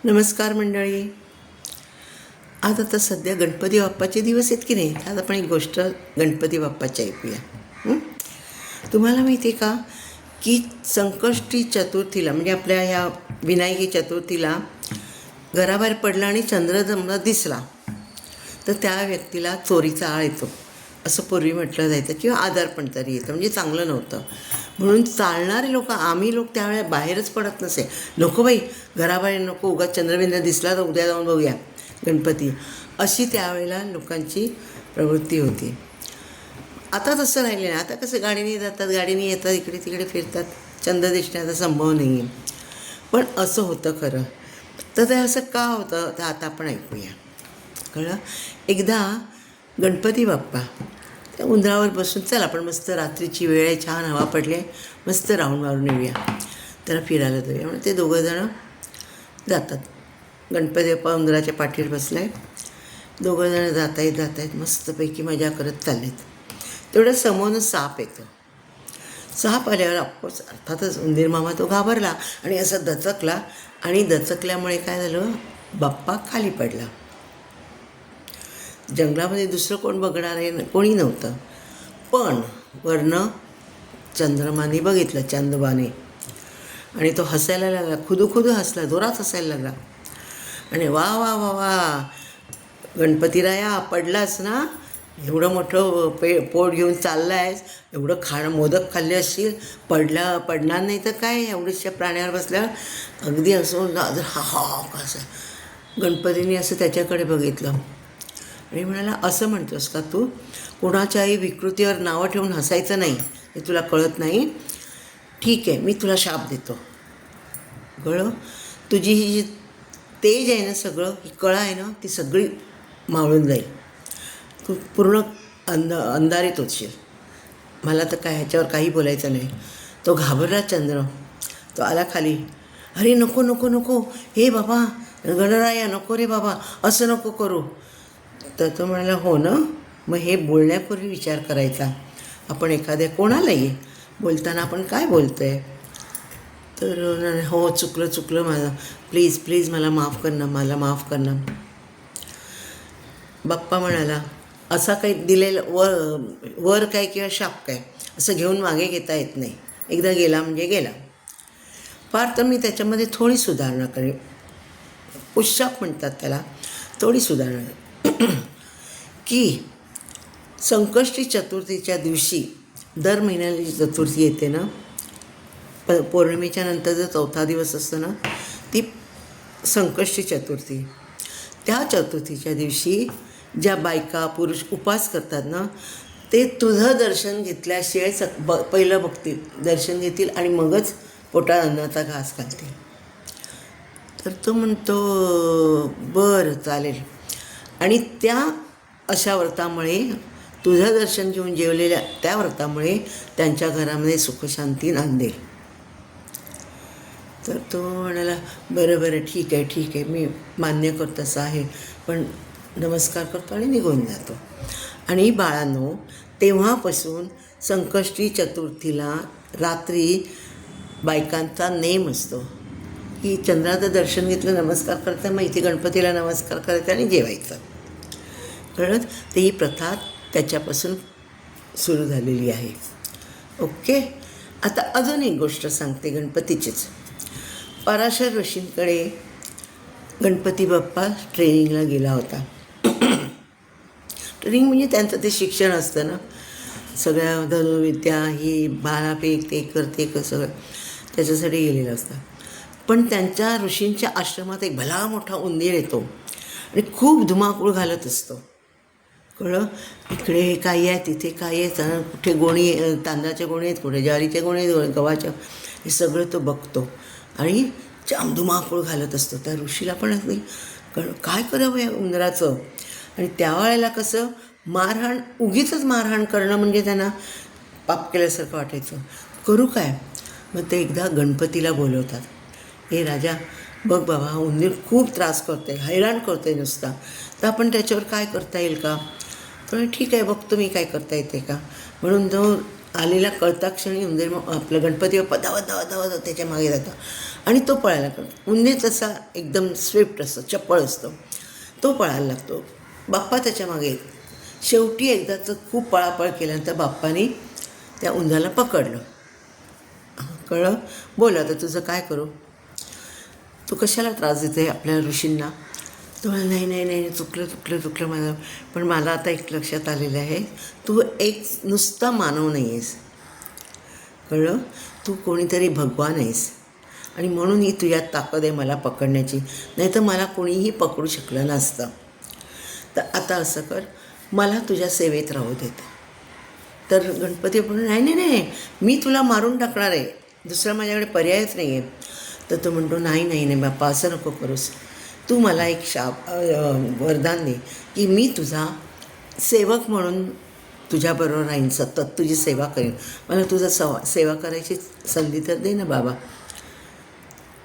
नमस्कार मंडळी. आज आता सध्या गणपती बाप्पाचे दिवस आहेत की नाही. आज आपण एक गोष्ट गणपती बाप्पाची ऐकूया. तुम्हाला माहिती आहे का की संकष्टी चतुर्थीला म्हणजे आपल्या ह्या विनायकी चतुर्थीला घराबाहेर पडला आणि चंद्र दिसला तर त्या व्यक्तीला चोरीचा आळ येतो असं पूर्वी म्हटलं जायचं, किंवा आजारपण तरी येतं, म्हणजे चांगलं नव्हतं. म्हणून चालणारे लोक, आम्ही लोक त्यावेळेला बाहेरच पडत नसे. नको बाई, घराबाहेर नको, उगाच चंद्रबिंद्र दिसला तर उद्या जाऊन बघूया गणपती, अशी त्यावेळेला लोकांची प्रवृत्ती होती. आता तसं राहिले नाही. आता कसं गाडीने जातात, गाडीने येतात, इकडे तिकडे फिरतात, चंद्र दिसण्याचा संभव नाही आहे. पण असं होतं खरं. तर ते असं का होतं तर आता आपण ऐकूया. कळलं. एकदा गणपती बाप्पा त्या उंदरावर बसून, चल आपण मस्त रात्रीची वेळ आहे, छान हवा पडली आहे, मस्त राऊंड मारून येऊया, त्याला फिरायला जाऊया. म्हणून ते दोघंजणं जातात. गणपती बाप्पा उंदराच्या पाठीवर बसला आहे, दोघंजणं जात आहेत मस्तपैकी मजा करत चाललेत. तेवढं समोरून साप येतो. साप आल्यावर ऑफकोर्स अर्थातच उंदीर मामा तो घाबरला आणि असा दचकला, आणि दचकल्यामुळे काय झालं, बाप्पा खाली पडला. जंगलामध्ये दुसरं कोण बघणार आहे, कोणी नव्हतं. पण वरनं चंद्रमाने बघितलं, चंद्रबाने, आणि तो हसायला लागला, खुदू हसला, जोरात हसायला लागला. आणि वा वा वा वा, गणपतीराया पडलास ना, एवढं मोठं पोट घेऊन चालला आहेस, एवढं मोदक खाल्ले असतील, पडणार नाही तर काय, एवढ्याशा प्राण्यावर बसल्यावर अगदी असं हा कसं. गणपतीने असं त्याच्याकडे बघितलं आणि म्हणाला, असं म्हणतोस का तू? कोणाच्याही विकृतीवर नावं ठेवून हसायचं नाही, हे तुला कळत नाही. ठीक आहे, मी तुला शाप देतो. कळलं, तुझी ही जी तेज आहे ना, सगळं ही कळा आहे ना, ती सगळी मावळून जाईल. तू पूर्ण अंधारीत होशील. मला तर काय ह्याच्यावर काही बोलायचं नाही. तो घाबरला चंद्र, तो आला खाली. अरे नको नको नको, हे बाबा गणराया, नको रे बाबा, असं नको करू. तर तो म्हणाला, हो ना, मग हे बोलण्यापूर्वी विचार करायचा. आपण एखाद्या कोणालाही बोलताना आपण काय बोलतो आहे. तर हो, चुकलं माझं, प्लीज मला माफ कर ना. बाप्पा म्हणाला, असा काही दिलेलं वर काय किंवा शाप काय असं घेऊन मागे घेता येत नाही. एकदा गेला म्हणजे गेला. फार तर मी त्याच्यामध्ये थोडी सुधारणा करेन. पुष्शाप म्हणतात त्याला, थोडी सुधारणा की संकष्टी चतुर्थीच्या दिवशी, दर महिन्याला जी चतुर्थी येते ना, पौर्णिमेच्या नंतर जो चौथा दिवस असतो ना, ती संकष्टी चतुर्थी. त्या चतुर्थीच्या दिवशी ज्या बायका पुरुष उपास करतात ना, ते तुझं दर्शन घेतल्याशिवाय पहिलं बघतील, दर्शन घेतील आणि मगच पोटात अन्नाचा घास घालतील. तर तो म्हणतो, बरं चालेल. आणि त्या अशा व्रतामुळे, तुझं दर्शन घेऊन जेवलेल्या त्या व्रतामुळे त्यांच्या घरामध्ये सुखशांती नांदेल. तर तो म्हणाला, बरं ठीक आहे, मी मान्य करतो, तसं आहे, पण नमस्कार करतो आणि निघून जातो. आणि बाळांनो, तेव्हापासून संकष्टी चतुर्थीला रात्री बायकांचा नेम असतो की चंद्राचं दर्शन घेतलं, नमस्कार करता, मग इथे गणपतीला नमस्कार करायचा आणि जेवायचं. कळत. ते ही प्रथा त्याच्यापासून सुरू झालेली आहे. ओके. आता अजून एक गोष्ट सांगते गणपतीचीच. पराशर ऋषींकडे गणपती बाप्पा ट्रेनिंगला गेला होता. ट्रेनिंग म्हणजे त्यांचं ते शिक्षण असतं ना, सगळ्या धनुर्विद्या, ही भालाफेक, ते कर सगळं त्याच्यासाठी गेलेलं असतं. पण त्यांच्या ऋषींच्या आश्रमात एक भला मोठा उंदीर येतो आणि खूप धुमाकूळ घालत असतो. कळलं. इकडे हे काही आहे, तिथे काही आहे, कुठे गोणी, तांदळाच्या गोणी आहेत, कुठे ज्वारीच्या गोणी आहेत, गव्हाच्या, हे सगळं तो बघतो आणि जाम धुमाकूळ घालत असतो. त्या ऋषीला पण काय करावं या उंदराचं. आणि त्यावेळेला कसं उगीचच मारहाण करणं म्हणजे त्यांना पाप केल्यासारखं वाटायचं. करू काय. मग ते एकदा गणपतीला बोलवतात. हे राजा, बघ बाबा, हा उंदीर खूप त्रास करतो आहे, हैराण करतो आहे नुसता, तर आपण त्याच्यावर काय करता येईल का. तर ठीक आहे, बघतो मी काय करता येते का. म्हणून जो आलेला कळता क्षणी उंदीर आपलं गणपती बाप्पा धावत त्याच्या मागे जातो आणि तो पळायला लागतो. उन्नीच असा एकदम स्विफ्ट असतो, चपळ असतो, तो पळायला लागतो. बाप्पा त्याच्या मागे येतो. शेवटी एकदाचं खूप पळापळ केल्यानंतर बाप्पाने त्या उंदराला पकडलं. कळलं? बोल आता तुझं काय करू? तू कशाला त्रास देते आपल्या ऋषींना? तो म्हणाला, नाही नाही नाही, चुकलं माझं. पण मला आता एक लक्षात आलेलं आहे, तू एक नुसता मानव नाही आहेस. कळलं? तू कोणीतरी भगवान आहेस आणि म्हणून ही तुझ्यात ताकद आहे मला पकडण्याची, नाही तर मला कोणीही पकडू शकलं नसतं. तर आता असं कर, मला तुझ्या सेवेत राहू देत. तर गणपती म्हणून, नाही नाही नाही, मी तुला मारून टाकणार आहे, दुसरा माझ्याकडे पर्यायच नाही आहे. तर तो म्हणतो, नाही नाही नाही बाप्पा, असं नको करूस. तू मला एक वरदान दे की मी तुझा सेवक म्हणून तुझ्याबरोबर राहीन, सतत तुझी सेवा करेन. मला तुझं सेवा करायची संधी तर दे ना बाबा.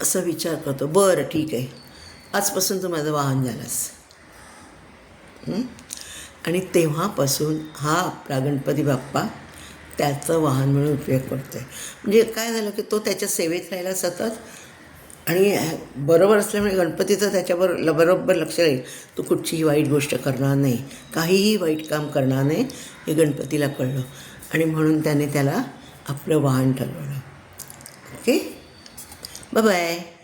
असं विचार करतो. बरं ठीक आहे, आजपासून तू माझं वाहन झालास. आणि तेव्हापासून हा आपला गणपती बाप्पा त्याचं वाहन म्हणून उपयोग करतो आहे. म्हणजे काय झालं की तो त्याच्या सेवेत राहिला सतत, आणि बरोबर असल्यामुळे गणपतीचं त्याच्याबरोबर बरोबर लक्ष राहील. तो कुठचीही वाईट गोष्ट करणार नाही, काहीही वाईट काम करणार नाही, हे गणपतीला कळलं. आणि म्हणून त्याने त्याला आपलं वाहन ठरवलं. Okay, bye bye.